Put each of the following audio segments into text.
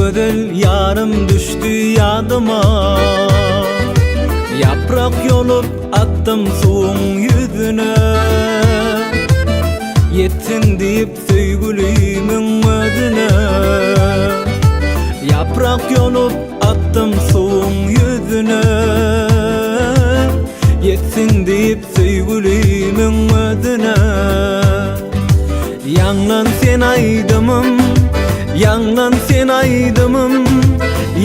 gözel yarım düştü yadıma. Yaprak yolup attım soğun yüzüne. Yetsin deyip söygülüymün özüne. Yaprak yolup attım soğun yüzüne. Yetsin deyip söygülüymün özüne. Yanlan sen aydımım, yanlan sen aydımım,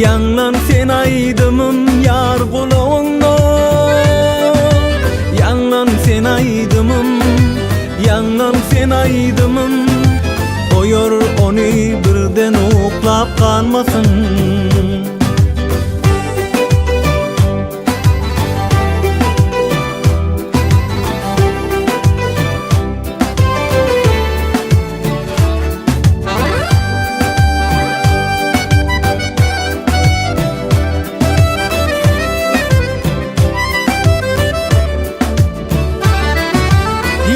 yanlan sen aydımım yar kulağında. Yanlan sen aydımım, yanlan sen aydımım, koyor onu birden uklap kalmasın.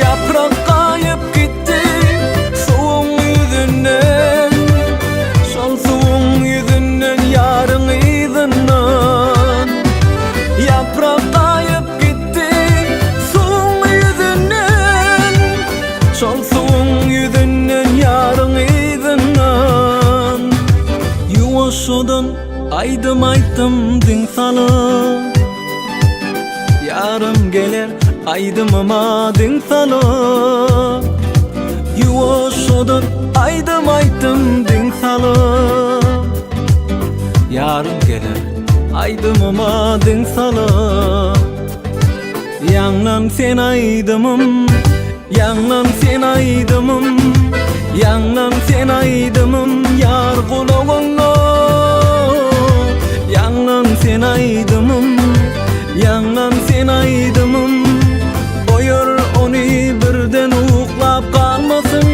Yaprak kayıp gitti soğun yüzünden, şol soğun yüzünden yarın izinden. Yaprak kayıp gitti soğun yüzünden, şol soğun yüzünden yarın izinden. Yuvaşodan aydım aydım din salı, yarım gelir aydım ama din salı. Yuvaşodan aydım aydım din salı, yarım gelir aydım ama din salı. Yanlan sen aydımım, yanlan sen aydımım, yanlan sen aydımım yar kulağında. Yanlan sen aydımım, yanlan sen aydımım, koyor onu birden uklap kalmasın.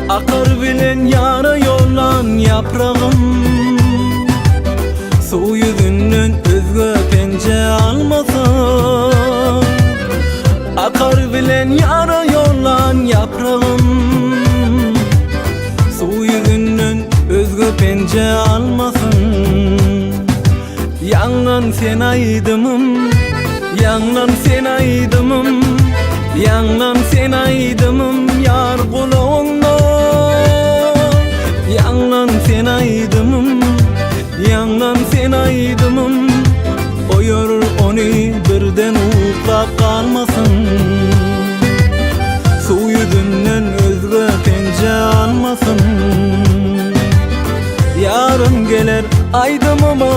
Akar bilen yara yollan yaprağım, su yüzünden özgü pence almasın. Akar bilen yara yollan yaprağım, su yüzünden özgü pence almasın. Yanlan sen aydımım, yanlan sen aydımım, yanlan sen aydımım yar kulağında. Yanlan sen aydımım, yanlan sen aydımım, koyor onu birden uklap kalmasın. Su yüzünden özgü pence almasın. Yarın gelir aydım ama